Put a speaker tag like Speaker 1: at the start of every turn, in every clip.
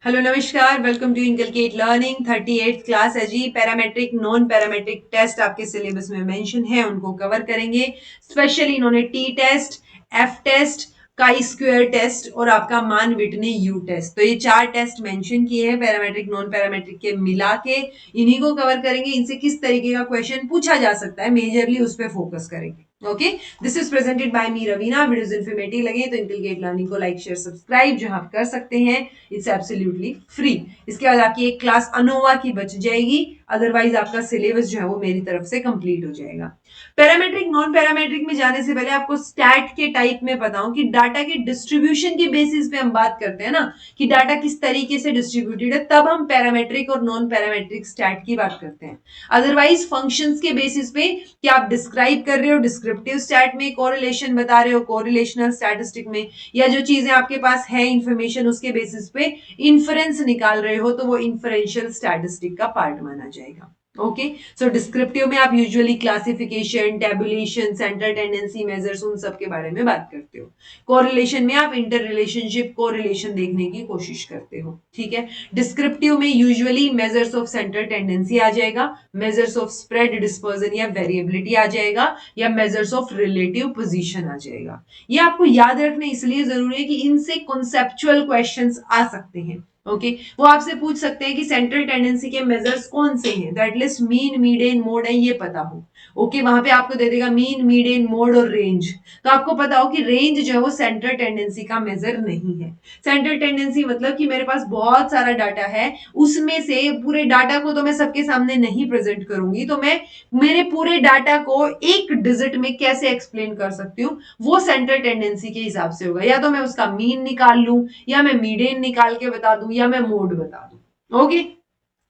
Speaker 1: Hello नमस्कार, welcome to inculcate learning. 38th class है जी। पैरामेट्रिक नॉन पैरामेट्रिक टेस्ट आपके सिलेबस में मेंशन है, उनको कवर करेंगे। स्पेशली इन्होंने T test, F test, chi square test और आपका मान विटने यू टेस्ट, तो ये 4 टेस्ट मेंशन किए हैं पैरामेट्रिक नॉन पैरामेट्रिक के मिला के। इन्हीं को कवर करेंगे। इनसे किस तरीके का क्वेश्चन पूछा जा सकता है, मेजरली उस पर फोकस करेंगे। Okay, this is presented by me Raveena. Videos informative लगे तो इनकलकेट लर्निंग को लाइक शेयर सब्सक्राइब जो आप कर सकते हैं, इट्स एब्सोल्युटली फ्री। इसके बाद आपकी एक क्लास अनोवा की बच जाएगी, अदरवाइज आपका सिलेबस जो है वो मेरी तरफ से कंप्लीट हो जाएगा। पैरामेट्रिक नॉन पैरामेट्रिक में जाने से पहले आपको स्टैट के टाइप में बताऊं कि डाटा के डिस्ट्रीब्यूशन के बेसिस पे हम बात करते हैं ना, कि डाटा किस तरीके से डिस्ट्रीब्यूटेड है, तब हम पैरामेट्रिक और नॉन पैरामेट्रिक स्टैट की बात करते हैं। अदरवाइज फंक्शंस के बेसिस पे कि आप डिस्क्राइब कर रहे हो डिस्क्रिप्टिव स्टैट में, कोरिलेशन बता रहे हो कोरिलेशनल स्टैटिस्टिक में, या जो चीजें आपके पास है इंफॉर्मेशन उसके बेसिस पे इन्फरेंस निकाल रहे हो, तो वो इन्फरेंशियल स्टैटिस्टिक का पार्ट माना जाएगा। ओके, सो डिस्क्रिप्टिव में आप usually classification, tabulation, centre tendency measures, उन सब के बारे में बात करते हो। कोरिलेशन में आप इंटर रिलेशनशिप कोरिलेशन देखने की कोशिश करते हो। ठीक है, डिस्क्रिप्टिव में usually measures of center tendency आ जाएगा, मेजर्स ऑफ स्प्रेड डिस्पर्जन या वेरिएबिलिटी आ जाएगा, या मेजर्स ऑफ रिलेटिव पोजीशन आ जाएगा। ये आपको याद रखना इसलिए जरूरी है कि इनसे कॉन्सेप्चुअल क्वेश्चंस आ सकते हैं। ओके, वो आपसे पूछ सकते हैं कि सेंट्रल टेंडेंसी के मेजर्स कौन से हैं, तो एटलीस्ट मीन, मीडियन, मोड है ये पता हो। ओके, वहां पे आपको दे देगा मीन, मीडियन, मोड और रेंज, तो आपको पता हो कि रेंज जो है वो सेंट्रल टेंडेंसी का मेजर नहीं है। सेंट्रल टेंडेंसी मतलब कि मेरे पास बहुत सारा डाटा है, उसमें से पूरे डाटा को तो मैं सबके सामने नहीं प्रेजेंट करूंगी, तो मैं मेरे पूरे डाटा को एक डिजिट में कैसे एक्सप्लेन कर सकती हूँ, वो सेंट्रल टेंडेंसी के हिसाब से होगा। या तो मैं उसका मीन निकाल लूं, या मैं मीडियन निकाल के बता दूं, या मैं मोड बता दूं। ओके,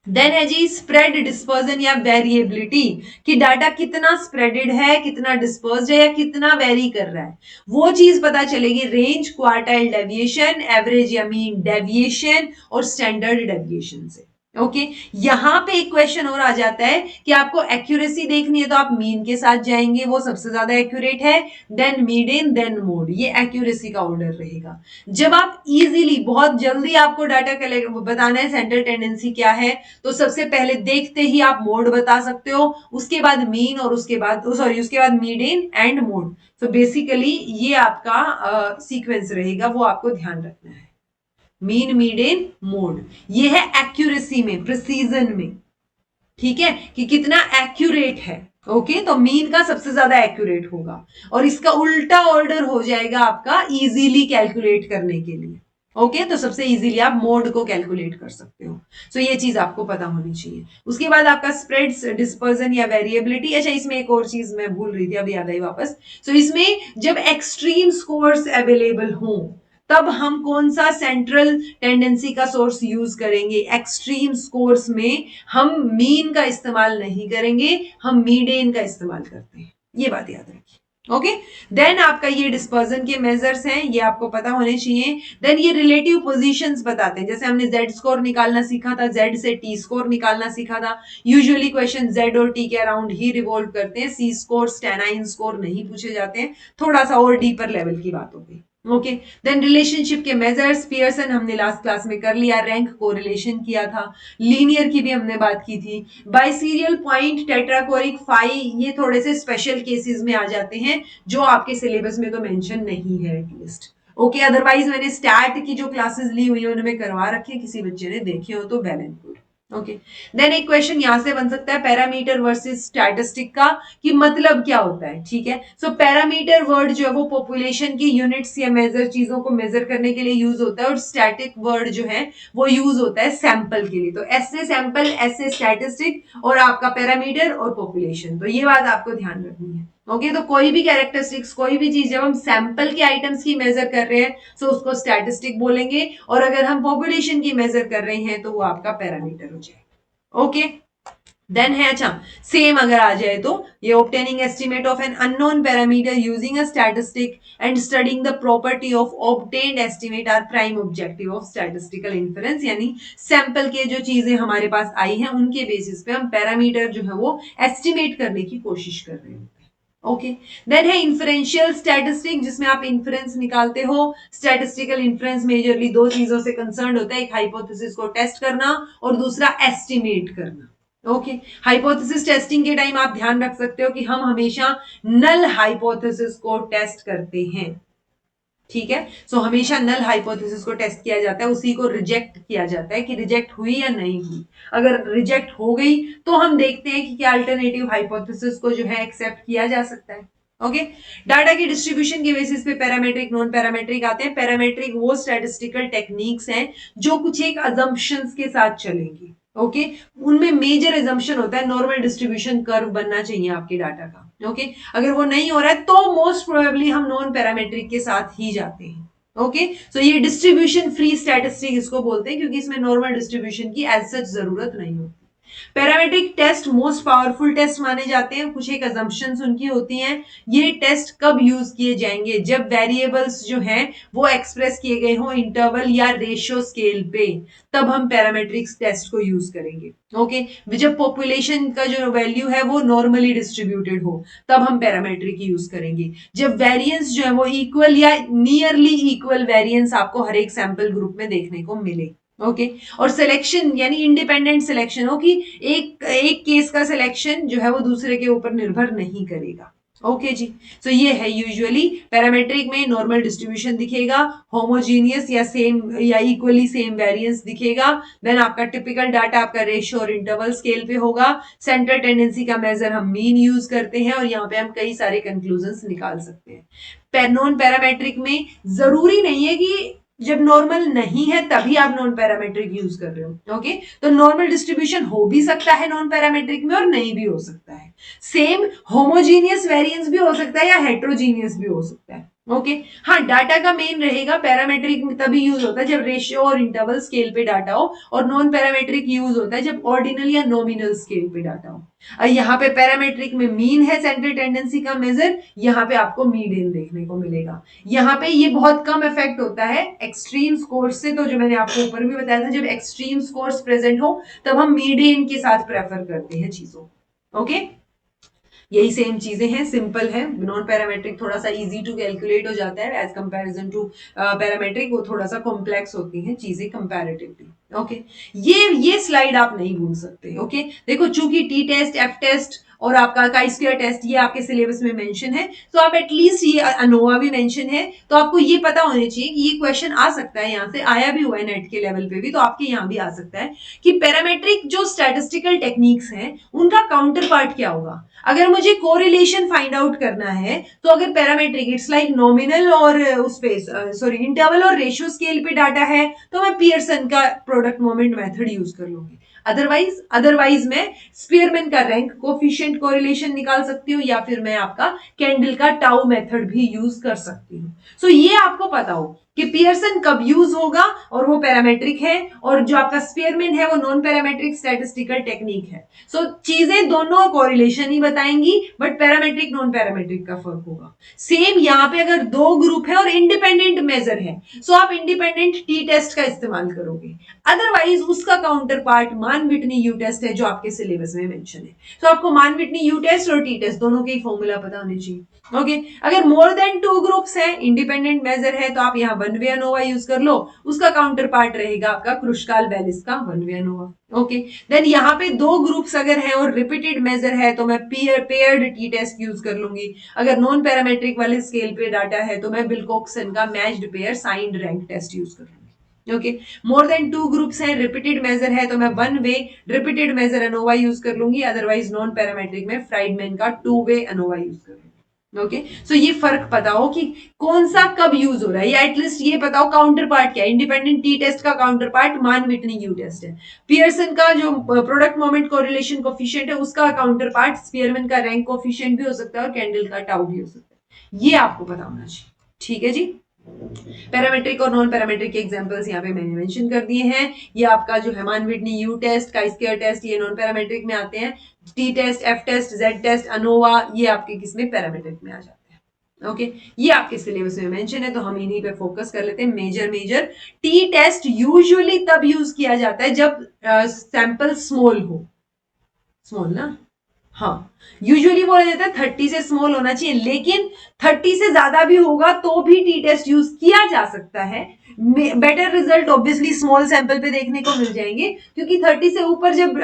Speaker 1: देन है जी स्प्रेड डिस्पर्जन या वेरिएबिलिटी, कि डाटा कितना स्प्रेडेड है, कितना डिस्पर्स्ड है, या कितना वेरी कर रहा है, वो चीज पता चलेगी रेंज, क्वार्टाइल डेविएशन, एवरेज या मीन डेविएशन और स्टैंडर्ड डेविएशन से। ओके, यहां पे एक क्वेश्चन और आ जाता है कि आपको एक्यूरेसी देखनी है, तो आप मीन के साथ जाएंगे, वो सबसे ज्यादा एक्यूरेट है, देन मीडियन, देन मोड, ये एक्यूरेसी का ऑर्डर रहेगा। जब आप इजीली बहुत जल्दी आपको डाटा कलेक्ट बताना है सेंट्रल टेंडेंसी क्या है, तो सबसे पहले देखते ही आप मोड बता सकते हो, उसके बाद मीन, और उसके बाद उसके बाद मीडियन एंड मोड। तो बेसिकली ये आपका सीक्वेंस रहेगा, वो आपको ध्यान रखना है। मीन, मीडियन, मोड, ये है एक्यूरेसी में, प्रिसीजन में। ठीक है, कि कितना एक्यूरेट है। ओके, तो मीन का सबसे ज्यादा एक्यूरेट होगा, और इसका उल्टा ऑर्डर हो जाएगा आपका इजीली कैलकुलेट करने के लिए। ओके, तो सबसे इजीली आप मोड को कैलकुलेट कर सकते हो। सो ये चीज आपको पता होनी चाहिए। उसके बाद आपका स्प्रेड्स, डिस्पर्जन या वेरिएबिलिटी। अच्छा, इसमें एक और चीज मैं भूल रही थी, अभी याद आई वापस। सो इसमें जब एक्सट्रीम स्कोर्स अवेलेबल हो, तब हम कौन सा सेंट्रल टेंडेंसी का सोर्स यूज करेंगे। एक्सट्रीम स्कोर्स में हम मीन का इस्तेमाल नहीं करेंगे, हम मीडियन का इस्तेमाल करते हैं, ये बात याद रखिए। ओके, देन आपका ये डिस्पर्जन के मेजर्स हैं, ये आपको पता होने चाहिए। देन ये रिलेटिव पोजीशंस बताते हैं, जैसे हमने जेड स्कोर निकालना सीखा था, जेड से टी स्कोर निकालना सीखा था। यूजुअली क्वेश्चन जेड और टी के अराउंड ही रिवॉल्व करते हैं, सी स्कोर, स्टेनाइन स्कोर नहीं पूछे जाते हैं, थोड़ा सा और डीपर लेवल की बात होगी। ओके, देन रिलेशनशिप के मेजर्स, पियर्सन हमने लास्ट क्लास में कर लिया, रैंक कोरिलेशन किया था, लीनियर की भी हमने बात की थी, बाइसीरियल पॉइंट, टेट्राकोरिक, फाई, ये थोड़े से स्पेशल केसेस में आ जाते हैं, जो आपके सिलेबस में तो मेंशन नहीं है एटलीस्ट। ओके, अदरवाइज मैंने स्टैट की जो क्लासेस ली हुई है उनमें करवा रखे, किसी बच्चे ने देखे हो तो well and good. Okay, then एक क्वेश्चन यहां से बन सकता है पैरामीटर वर्सेस स्टैटिस्टिक का, कि मतलब क्या होता है। ठीक है, सो पैरामीटर वर्ड जो है वो पॉपुलेशन की यूनिट्स या मेजर चीजों को मेजर करने के लिए यूज होता है, और स्टैटिक वर्ड जो है वो यूज होता है सैंपल के लिए। तो ऐसे सैंपल, ऐसे स्टैटिस्टिक, और आपका पैरामीटर और पॉपुलेशन, तो ये बात आपको ध्यान रखनी है। ओके, तो कोई भी कैरेक्टरिस्टिक्स, कोई भी चीज जब हम सैंपल के आइटम्स की मेजर कर रहे हैं तो उसको स्टैटिस्टिक बोलेंगे, और अगर हम पॉपुलेशन की मेजर कर रहे हैं तो वो आपका पैरामीटर हो जाएगा। ओके, देन है, अच्छा, सेम अगर आ जाए तो ये obtaining estimate of an unknown parameter using a statistic and studying the property of obtained estimate are prime objective of statistical inference, यानी सैंपल के जो चीजें हमारे पास आई हैं उनके बेसिस पे हम पैरामीटर जो है वो एस्टिमेट करने की कोशिश कर रहे हैं। ओके। देन है इन्फरेंशियल स्टैटिस्टिक, जिसमें आप इन्फ्रेंस निकालते हो। स्टैटिस्टिकल इन्फ्रेंस मेजरली दो चीजों से कंसर्न होता है, एक हाइपोथेसिस को टेस्ट करना और दूसरा एस्टिमेट करना। ओके। हाइपोथेसिस टेस्टिंग के टाइम आप ध्यान रख सकते हो कि हम हमेशा नल हाइपोथेसिस को टेस्ट करते हैं। ठीक है, सो हमेशा नल हाइपोथेसिस को टेस्ट किया जाता है, उसी को रिजेक्ट किया जाता है कि रिजेक्ट हुई या नहीं हुई। अगर रिजेक्ट हो गई तो हम देखते हैं कि क्या अल्टरनेटिव हाइपोथेसिस को जो है एक्सेप्ट किया जा सकता है। ओके। डाटा की डिस्ट्रीब्यूशन के बेसिस पे पैरामेट्रिक नॉन पैरामेट्रिक आते हैं। पैरामेट्रिक वो स्टैटिस्टिकल टेक्निक्स हैं जो कुछ एक अजम्पशंस के साथ चलेंगी। ओके। उनमें मेजर एजम्पशन होता है नॉर्मल डिस्ट्रीब्यूशन कर्व बनना चाहिए आपके डाटा का। ओके। अगर वो नहीं हो रहा है तो मोस्ट प्रोबेबली हम नॉन पैरामेट्रिक के साथ ही जाते हैं। ओके। सो ये डिस्ट्रीब्यूशन फ्री स्टैटिस्टिक इसको बोलते हैं, क्योंकि इसमें नॉर्मल डिस्ट्रीब्यूशन की एज सच जरूरत नहीं होती। Parametric test most powerful test माने जाते हैं, कुछ एक अजम्पशंस उनकी होती हैं। ये टेस्ट कब यूज किए जाएंगे? जब वेरिएबल्स जो हैं वो एक्सप्रेस किए गए हो इंटरवल या रेशियो स्केल पे, तब हम पैरामेट्रिक टेस्ट को यूज करेंगे। ओके। जब पॉपुलेशन का जो वैल्यू है वो नॉर्मली डिस्ट्रीब्यूटेड हो, तब हम पैरामेट्रिक यूज करेंगे। जब वेरिएंस जो है वो इक्वल या नियरली इक्वल वेरिएंस आपको हर एक सैंपल ग्रुप में देखने को मिले। ओके। और सिलेक्शन यानी इंडिपेंडेंट सिलेक्शन हो कि एक एक केस का सिलेक्शन जो है वो दूसरे के ऊपर निर्भर नहीं करेगा। ओके जी। सो ये है यूजुअली पैरामेट्रिक में नॉर्मल डिस्ट्रीब्यूशन दिखेगा, होमोजीनियस या सेम या इक्वली सेम वेरिएंस दिखेगा। देन आपका टिपिकल डाटा आपका रेशियो और इंटरवल स्केल पे होगा। सेंट्रल टेंडेंसी का मेजर हम मीन यूज करते हैं और यहाँ पे हम कई सारे कंक्लूजन निकाल सकते हैं। नॉन पैरामेट्रिक में जरूरी नहीं है कि जब नॉर्मल नहीं है तभी आप नॉन पैरामेट्रिक यूज कर रहे हो। ओके। तो नॉर्मल डिस्ट्रीब्यूशन हो भी सकता है नॉन पैरामेट्रिक में और नहीं भी हो सकता है। सेम होमोजीनियस वेरिएंस भी हो सकता है या हेट्रोजीनियस भी हो सकता है। ओके। हाँ, डाटा का मेन रहेगा पैरामेट्रिक में तभी यूज होता है जब रेशियो और इंटरवल स्केल पे डाटा हो, और नॉन पैरामेट्रिक यूज होता है जब ऑर्डिनल या नॉमिनल स्केल पे डाटा हो। यहाँ पे पैरामेट्रिक में मीन है सेंट्रल टेंडेंसी का मेजर, यहाँ पे आपको मीडियन देखने को मिलेगा। यहाँ पे ये बहुत कम इफेक्ट होता है एक्सट्रीम स्कोर से, तो जो मैंने आपको ऊपर भी बताया था, जब एक्सट्रीम स्कोर्स प्रेजेंट हो तब हम मीडियन के साथ प्रेफर करते हैं चीजों। ओके। यही सेम चीजें हैं, सिंपल है। नॉन पैरामेट्रिक थोड़ा सा इजी टू कैलकुलेट हो जाता है एज कंपैरिजन टू पैरामेट्रिक, वो थोड़ा सा कॉम्प्लेक्स होती हैं चीजें कंपैरेटिवली। ओके। ये स्लाइड आप नहीं भूल सकते। ओके। देखो, चूंकि टी टेस्ट, एफ टेस्ट और आपका काई स्क्वायर टेस्ट ये आपके सिलेबस में मेंशन है, तो आप एटलीस्ट ये अनोवा भी मेंशन है, तो आपको ये पता होने चाहिए कि ये क्वेश्चन आ सकता है, यहाँ से आया भी हुआ है नेट के लेवल पे भी, तो आपके यहाँ भी आ सकता है कि पैरामेट्रिक जो स्टैटिस्टिकल टेक्निक्स हैं उनका काउंटर पार्ट क्या होगा। अगर मुझे कोरिलेशन फाइंड आउट करना है तो अगर पैरामेट्रिक इट्स लाइक नॉमिनल और उस पे सॉरी इंटरवल और रेशियो स्केल पे डाटा है तो मैं पियर्सन का प्रोडक्ट मोमेंट मेथड यूज कर लूंगी। अदरवाइज मैं स्पीयरमैन का रैंक कोफिशिएंट कोरिलेशन निकाल सकती हूँ, या फिर मैं आपका कैंडल का टाउ मेथड भी यूज कर सकती हूँ। सो ये आपको पता हो कि पियर्सन कब यूज होगा और वो पैरामेट्रिक है, और जो आपका स्पीयरमैन है वो नॉन पैरामेट्रिक स्टैटिस्टिकल टेक्निक है। सो चीजें दोनों कोरिलेशन ही बताएंगी, बट पैरामेट्रिक नॉन पैरामेट्रिक का फर्क होगा। सेम यहाँ पे अगर दो ग्रुप है और इंडिपेंडेंट मेजर है, सो आप इंडिपेंडेंट टी टेस्ट का इस्तेमाल करोगे। अदरवाइज उसका counter part Mann Whitney U test है जो आपके सिलेबस में मेंशन है। तो आपको मान विटनी यू टेस्ट और टी टेस्ट दोनों के ही फॉर्मूला पता होने चाहिए। ओके। अगर मोर देन टू ग्रुप्स है, इंडिपेंडेंट मेजर है, तो आप यहाँ वन वे अनोवा यूज कर लो। उसका काउंटर पार्ट रहेगा आपका क्रुशकाल बेलिस का one way ANOVA. Okay. Then यहाँ पे दो ग्रुप्स अगर है और रिपीटेड मेजर है तो मैं पेयर्ड टी टेस्ट यूज कर लूंगी। अगर नॉन पैरामेट्रिक वाले स्केल पे डाटा है तो मैं विल्कोक्सन का matched pair signed rank test use कर लूंगी। Okay. More than two groups हैं, रिपीटेड मेजर है, तो मैं one way repeated measure ANOVA use कर लूंगी। अदरवाइज नॉन पैरामेट्रिक में फ्राइडमैन का टू वे अनोवा यूज कर लूंगी। ओके। सो ये फर्क पता हो कि कौन सा कब यूज हो रहा है, या एटलीस्ट ये बताओ काउंटर पार्ट क्या है। इंडिपेंडेंट टी टेस्ट का counter part Mann Whitney U test है। पियर्सन का जो प्रोडक्ट मोमेंट कोरिलेशन कोफिशिएंट है उसका काउंटर पार्ट स्पीयरमैन का रैंक कोफिशिएंट भी हो सकता है और कैंडल का टाउ भी हो सकता है। ये आपको पता होना चाहिए। ठीक है जी। पैरामेट्रिक और नॉन पैरामेट्रिक के एग्जांपल्स यहाँ पे मैंने मेंशन कर दिए हैं। ये आपका जो है Mann Whitney U test, chi square test, ये नॉन पैरामेट्रिक में आते हैं। T test, F test, Z test, ANOVA, ये आपके किसमें पैरामेट्रिक में आ जाते हैं। ओके। ये आपके सिलेबस में मेंशन है तो हम इन्हीं पे फोकस कर लेते हैं। मेजर टी टेस्ट यूजुअली तब यूज किया जाता है जब सैंपल स्मॉल हो। स्मॉल ना, हाँ, यूजुअली बोला जाता है 30 से स्मॉल होना चाहिए, लेकिन 30 से ज्यादा भी होगा तो भी टी टेस्ट यूज किया जा सकता है। Better result obviously small sample पे देखने को मिल जाएंगे, क्योंकि 30 से ऊपर जब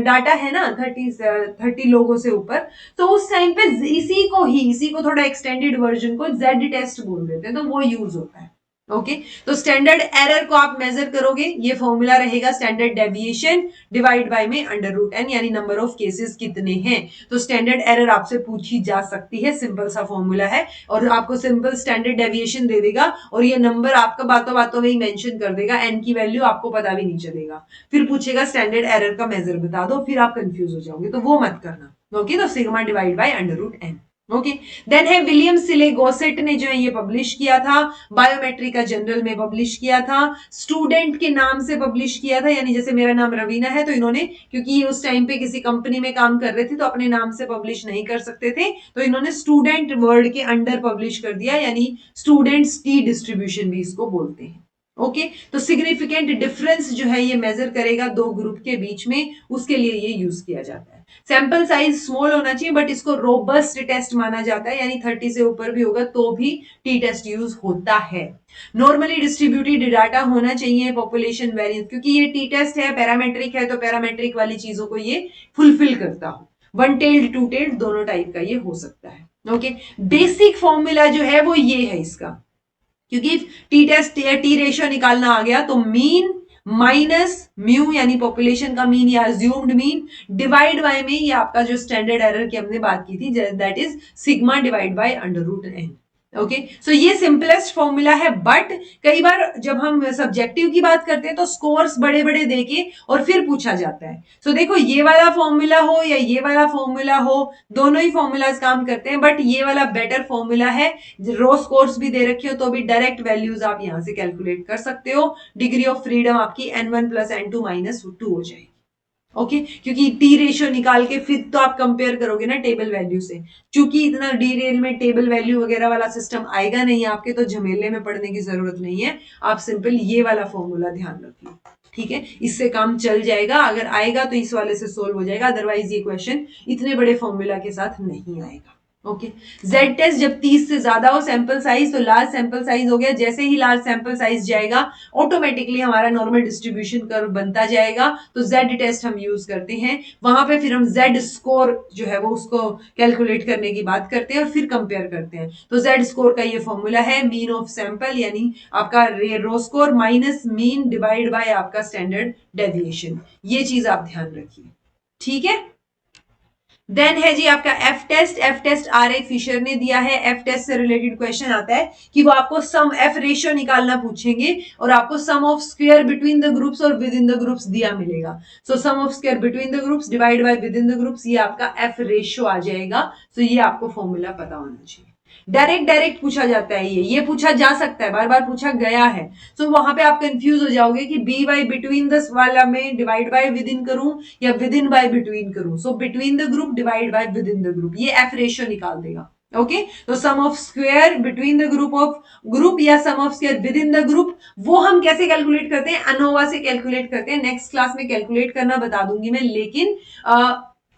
Speaker 1: डाटा है ना, 30 लोगों से ऊपर, तो उस टाइम पे इसी को थोड़ा एक्सटेंडेड वर्जन को जेड टेस्ट बोल देते हैं, तो वो यूज होता है। ओके, तो स्टैंडर्ड एरर को आप मेजर करोगे, ये फॉर्मूला रहेगा स्टैंडर्ड डेविएशन डिवाइड बाय में अंडर रूट एन, यानी नंबर ऑफ केसेस कितने हैं। तो स्टैंडर्ड एरर आपसे पूछी जा सकती है, सिंपल सा फॉर्मूला है, और आपको सिंपल स्टैंडर्ड डेविएशन दे देगा, और ये नंबर आपका बातों बातों में ही मेंशन कर देगा, एन की वैल्यू आपको पता भी नहीं चलेगा। फिर पूछेगा स्टैंडर्ड एरर का मेजर बता दो, फिर आप कंफ्यूज हो जाओगे, तो वो मत करना। ओके, तो sigma divide by under root N. Okay, then है विलियम सिले गोसेट ने जो है ये पब्लिश किया था, बायोमेट्रिक का जनरल में पब्लिश किया था, स्टूडेंट के नाम से पब्लिश किया था, यानी जैसे मेरा नाम रवीना है, तो इन्होंने, क्योंकि ये उस टाइम पे किसी कंपनी में काम कर रहे थे तो अपने नाम से पब्लिश नहीं कर सकते थे, तो इन्होंने स्टूडेंट वर्ड के अंडर पब्लिश कर दिया, यानी स्टूडेंट्स टी डिस्ट्रीब्यूशन भी इसको बोलते हैं। ओके, तो सिग्निफिकेंट डिफरेंस जो है ये मेजर करेगा दो ग्रुप के बीच में, उसके लिए ये यूज किया जाता है। सैंपल साइज स्मॉल होना चाहिए, बट इसको रोबस्ट टेस्ट माना जाता है, यानी 30 से ऊपर भी होगा तो भी टी टेस्ट यूज होता है। नॉर्मली डिस्ट्रीब्यूटेड डाटा होना चाहिए, पॉपुलेशन वेरिएंस, क्योंकि ये टी टेस्ट है, पैरामेट्रिक है, तो पैरामेट्रिक वाली चीजों को ये फुलफिल करता हो। वन टेल्ड टू टेल्ड दोनों टाइप का ये हो सकता है। ओके, बेसिक फॉर्मूला जो है वो ये है इसका, क्योंकि टी टेस्ट या टी रेशियो निकालना आ गया, तो मीन माइनस म्यू, यानी पॉपुलेशन का मीन या अज्यूम्ड मीन, डिवाइड बाय में ये आपका जो स्टैंडर्ड एरर की हमने बात की थी, that is sigma divide by under root N. Okay, so ये सिंपलेस्ट फॉर्मूला है, बट कई बार जब हम सब्जेक्टिव की बात करते हैं तो स्कोर्स बड़े बड़े देके और फिर पूछा जाता है। सो देखो, ये वाला फॉर्मूला हो या ये वाला फॉर्मूला हो, दोनों ही फॉर्मूलाज काम करते हैं, बट ये वाला बेटर फॉर्मूला है। रो स्कोर्स भी दे रखे हो तो भी डायरेक्ट वैल्यूज आप यहां से कैलकुलेट कर सकते हो, डिग्री ऑफ फ्रीडम आपकी n1 प्लस n2 माइनस 2 हो जाएगी। ओके, क्योंकि टी रेशियो निकाल के फिर तो आप कंपेयर करोगे ना टेबल वैल्यू से, क्योंकि इतना डिटेल में टेबल वैल्यू वगैरह वाला सिस्टम आएगा नहीं आपके, तो झमेले में पड़ने की जरूरत नहीं है, आप सिंपल ये वाला फॉर्मूला ध्यान रखिए। ठीक है, इससे काम चल जाएगा, अगर आएगा तो इस वाले से सोल्व हो जाएगा, अदरवाइज ये क्वेश्चन इतने बड़े फॉर्मूला के साथ नहीं आएगा। ओके, जेड टेस्ट जब 30 से ज्यादा हो सैंपल साइज, तो लार्ज सैंपल साइज हो गया, जैसे ही लार्ज सैंपल साइज जाएगा ऑटोमेटिकली हमारा नॉर्मल डिस्ट्रीब्यूशन कर्व बनता जाएगा, तो जेड टेस्ट हम यूज करते हैं, वहां पे फिर हम जेड स्कोर जो है वो उसको कैलकुलेट करने की बात करते हैं और फिर कंपेयर करते हैं। तो जेड स्कोर का ये फॉर्मूला है मीन ऑफ सैंपल, यानी आपका raw score minus mean divide by आपका स्टैंडर्ड डेविएशन, ये चीज आप ध्यान रखिए। ठीक है, देन है जी आपका F test. F test R A Fisher ने दिया है। एफ टेस्ट से रिलेटेड क्वेश्चन आता है कि वो आपको सम एफ रेशियो निकालना पूछेंगे और आपको sum of square between the groups और विद इन द ग्रुप्स दिया मिलेगा। So sum of square between the groups divide by within the groups, ये आपका एफ रेशियो आ जाएगा। तो ये आपको फॉर्मूला पता होना चाहिए। डायरेक्ट पूछा जाता है, ये पूछा जा सकता है, बार बार पूछा गया है, तो वहां पे आप कंफ्यूज हो जाओगे कि बी वाई बिटवीन द वाला में डिवाइड बाय विद इन करूं या विद इन बाय बिटवीन करूं। So between the group divide by within the group, ये एफ रेशियो निकाल देगा। ओके, तो sum of square between the group of group या sum of square within the group, वो हम कैसे calculate करते हैं, अनोवा से कैलकुलेट करते हैं। नेक्स्ट क्लास में कैलकुलेट करना बता दूंगी मैं, लेकिन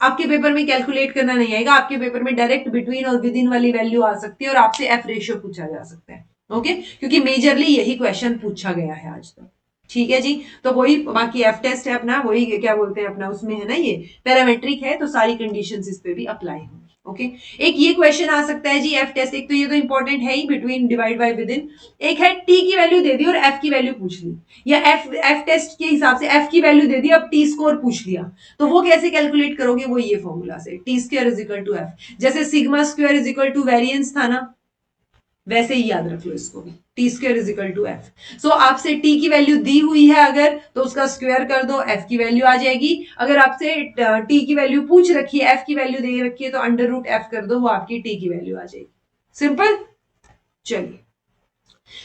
Speaker 1: आपके पेपर में कैलकुलेट करना नहीं आएगा, आपके पेपर में डायरेक्ट बिटवीन और विद इन वाली वैल्यू आ सकती है और आपसे एफ रेशियो पूछा जा सकता है। ओके, क्योंकि मेजरली यही क्वेश्चन पूछा गया है आज तक। ठीक है जी, तो वही बाकी एफ टेस्ट है अपना, वही क्या बोलते हैं अपना, उसमें है ना ये पैरामेट्रिक है, तो सारी कंडीशंस इस पे भी अप्लाई होंगी। ओके, एक ये क्वेश्चन आ सकता है जी एफ टेस्ट, एक तो ये तो इंपॉर्टेंट है ही, between divide by within, एक है टी की वैल्यू दे दी और एफ की वैल्यू पूछ ली, या एफ टेस्ट के हिसाब से एफ की वैल्यू दे दी, अब टी स्कोर पूछ लिया, तो वो कैसे कैलकुलेट करोगे, वो ये फॉर्मूला से, T square is equal to F, जैसे sigma square is equal to variance था ना, वैसे ही याद रख लो इसको भी, T square is equal to F. So आपसे टी की वैल्यू दी हुई है अगर, तो उसका स्क्वायर कर दो, एफ की वैल्यू आ जाएगी। अगर आपसे टी की वैल्यू पूछ रखी है, एफ की वैल्यू दे रखी है, तो अंडर रूट एफ कर दो, वो आपकी टी की वैल्यू आ जाएगी। सिंपल। चलिए,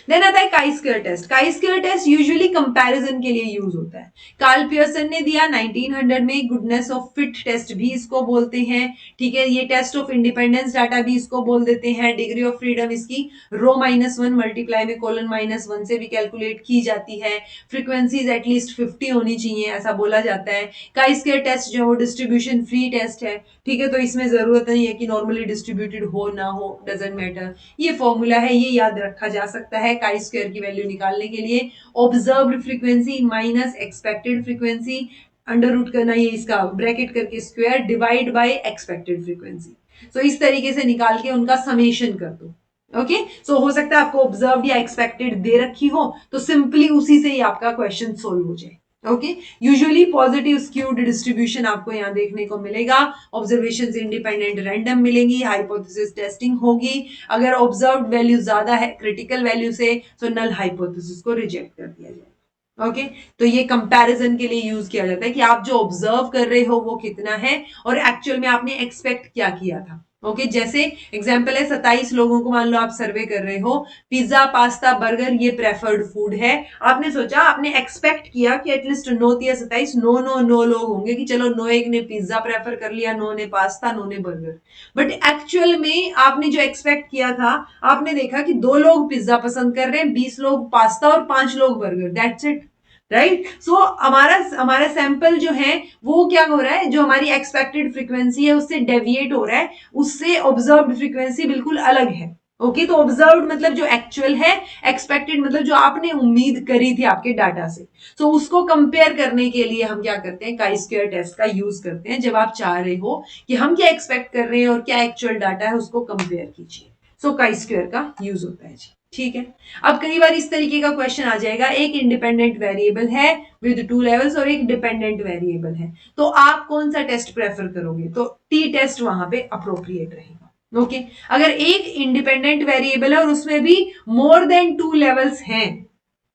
Speaker 1: देन आता है chi square test. Chi square test usually comparison के लिए यूज होता है। कार्ल पियर्सन ने दिया 1900 में, गुडनेस ऑफ फिट टेस्ट भी इसको बोलते हैं, ठीक है। ये टेस्ट ऑफ इंडिपेंडेंस डाटा भी इसको बोल देते हैं। डिग्री ऑफ फ्रीडम इसकी रो-1 मल्टीप्लाई में कोलन-1 से भी कैलकुलेट की जाती है। फ्रीक्वेंसीज एटलीस्ट 50 होनी चाहिए, ऐसा बोला जाता है। काई स्क्वायर टेस्ट जो है वो डिस्ट्रीब्यूशन फ्री टेस्ट है, ठीक है। तो इसमें जरूरत नहीं है कि नॉर्मली डिस्ट्रीब्यूटेड हो ना हो, डजेंट मैटर। ये फॉर्मूला है, ये याद रखा जा सकता है काई स्क्वायर की वैल्यू निकालने के लिए। Observed frequency minus expected frequency, under root करना, ये इसका ब्रैकेट करके square, divide by expected frequency. So इस तरीके से निकाल के उनका समेशन कर दो। ओके, सो हो सकता है आपको ऑब्जर्व या एक्सपेक्टेड दे रखी हो, तो सिंपली उसी से ही आपका क्वेश्चन सोल्व हो जाए। Okay, usually positive skewed distribution आपको यहाँ देखने को मिलेगा। ऑब्जर्वेशन इंडिपेंडेंट रैंडम मिलेंगी, हाइपोथेसिस टेस्टिंग होगी। अगर ऑब्जर्व्ड वैल्यू ज्यादा है क्रिटिकल वैल्यू से, तो नल हाइपोथेसिस को रिजेक्ट कर दिया जाए। ओके, तो ये कंपैरिजन के लिए यूज किया जाता है कि आप जो ऑब्जर्व कर रहे हो वो कितना है और एक्चुअल में आपने एक्सपेक्ट क्या किया था। ओके, जैसे एग्जांपल है 27 लोगों को मान लो आप सर्वे कर रहे हो, पिज्जा पास्ता बर्गर ये प्रेफर्ड फूड है। आपने सोचा, आपने एक्सपेक्ट किया कि एटलीस्ट 9 या 27 9 लोग होंगे, कि चलो 9 एक ने पिज्जा प्रेफर कर लिया, 9 ने पास्ता, 9 ने बर्गर। बट एक्चुअल में आपने जो एक्सपेक्ट किया था, आपने देखा कि 2 लोग पिज्जा पसंद कर रहे हैं, 20 लोग पास्ता और 5 लोग बर्गर, दैट्स इट, राइट। सो हमारा हमारा सैंपल जो है वो क्या हो रहा है, जो हमारी एक्सपेक्टेड फ्रीक्वेंसी है उससे डेविएट हो रहा है, उससे ऑब्जर्व्ड फ्रीक्वेंसी बिल्कुल अलग है। ओके, तो ऑब्जर्व्ड मतलब जो एक्चुअल है, एक्सपेक्टेड मतलब जो आपने उम्मीद करी थी आपके डाटा से। सो उसको कंपेयर करने के लिए हम क्या करते हैं, काई स्क्वायर टेस्ट का यूज करते हैं। जब आप चाह रहे हो कि हम क्या एक्सपेक्ट कर रहे हैं और क्या एक्चुअल डाटा है, उसको कंपेयर कीजिए। सो काई स्क्वायर का यूज होता है जी, ठीक है। अब कई बार इस तरीके का क्वेश्चन आ जाएगा, एक इंडिपेंडेंट वेरिएबल है विद 2 लेवल्स और एक डिपेंडेंट वेरिएबल है, तो आप कौन सा टेस्ट प्रेफर करोगे? तो टी टेस्ट वहां पे अप्रोप्रिएट रहेगा। ओके, अगर एक इंडिपेंडेंट वेरिएबल है और उसमें भी मोर देन 2 लेवल्स हैं,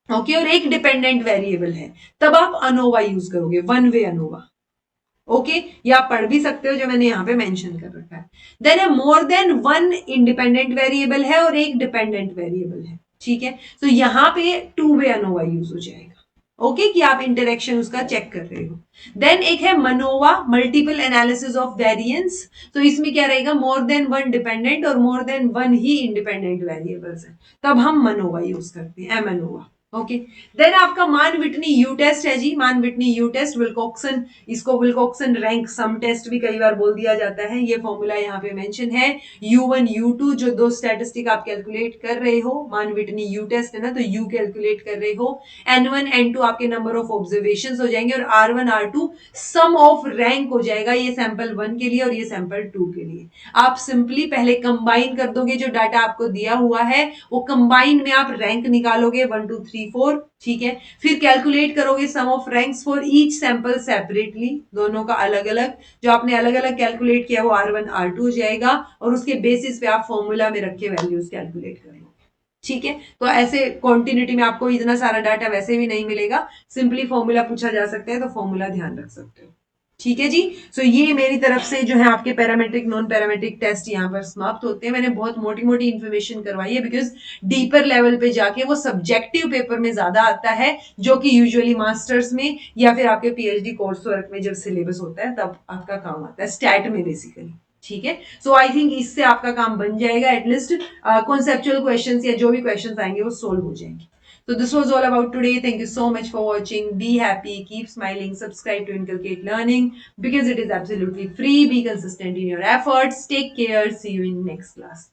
Speaker 1: ओके, और एक डिपेंडेंट वेरिएबल है, तब आप अनोवा यूज करोगे, वन वे अनोवा। ओके, या आप पढ़ भी सकते हो जो मैंने यहाँ पे मेंशन कर रखा है। देन है more than one independent variable है और एक डिपेंडेंट वेरिएबल है, ठीक है। तो यहाँ पे टू वे अनोवा यूज हो जाएगा। ओके, कि आप इंटरेक्शन उसका चेक कर रहे हो। देन एक है मनोवा, मल्टीपल एनालिसिस ऑफ वेरिएंस। तो इसमें क्या रहेगा, मोर देन वन डिपेंडेंट और मोर देन वन ही इंडिपेंडेंट वेरिएबल्स है, तब हम मनोवा यूज करते हैं, एम मनोवा। ओके, देन आपका मान विटनी यू टेस्ट है जी, मान विटनी यू टेस्ट, विल्कोक्सन, इसको विल्कोक्सन रैंक सम टेस्ट भी कई बार बोल दिया जाता है। ये फॉर्मूला यहाँ पे मेंशन है। U1 U2 जो दो स्टैटिस्टिक आप कैलकुलेट कर रहे हो, मान विटनी यू टेस्ट है ना, तो U कैलकुलेट कर रहे हो। N1 N2 आपके नंबर ऑफ ऑब्जर्वेशंस हो जाएंगे और R1 R2 some of rank हो जाएगा, ये सैंपल 1 के लिए और ये सैंपल 2 के लिए। आप सिंपली पहले कंबाइन कर दोगे, जो डाटा आपको दिया हुआ है वो कंबाइन में आप रैंक निकालोगे 1 2 3 4, ठीक है। फिर कैलकुलेट करोगे sum of ranks for each sample separately, दोनों का अलग अलग, जो आपने अलग अलग कैलकुलेट किया वो R1 R2 हो जाएगा और उसके बेसिस पे आप फॉर्मूला में रखे वैल्यूज कैलकुलेट करेंगे, ठीक है। तो ऐसे क्वांटिटी में आपको इतना सारा डाटा वैसे भी नहीं मिलेगा, सिंपली फॉर्मूला पूछा जा सकता है तो फॉर्मूला ध्यान रख सकते हो, ठीक है जी। सो ये मेरी तरफ से जो है आपके पैरामेट्रिक नॉन पैरामेट्रिक टेस्ट यहाँ पर समाप्त होते हैं। मैंने बहुत मोटी मोटी इन्फॉर्मेशन करवाई है बिकॉज डीपर लेवल पे जाके वो सब्जेक्टिव पेपर में ज्यादा आता है, जो कि यूजुअली मास्टर्स में या फिर आपके पीएचडी कोर्स वर्क में जब सिलेबस होता है तब आपका काम आता है, स्टैट में बेसिकली, ठीक है। सो आई थिंक इससे आपका काम बन जाएगा, एटलीस्ट कॉन्सेप्चुअल क्वेश्चंस या जो भी क्वेश्चंस आएंगे वो सोल्व हो जाएंगे। So this was all about today. Thank you so much for watching. Be happy, keep smiling, subscribe to Inculcate Learning because it is absolutely free. Be consistent in your efforts. Take care. See you in next class.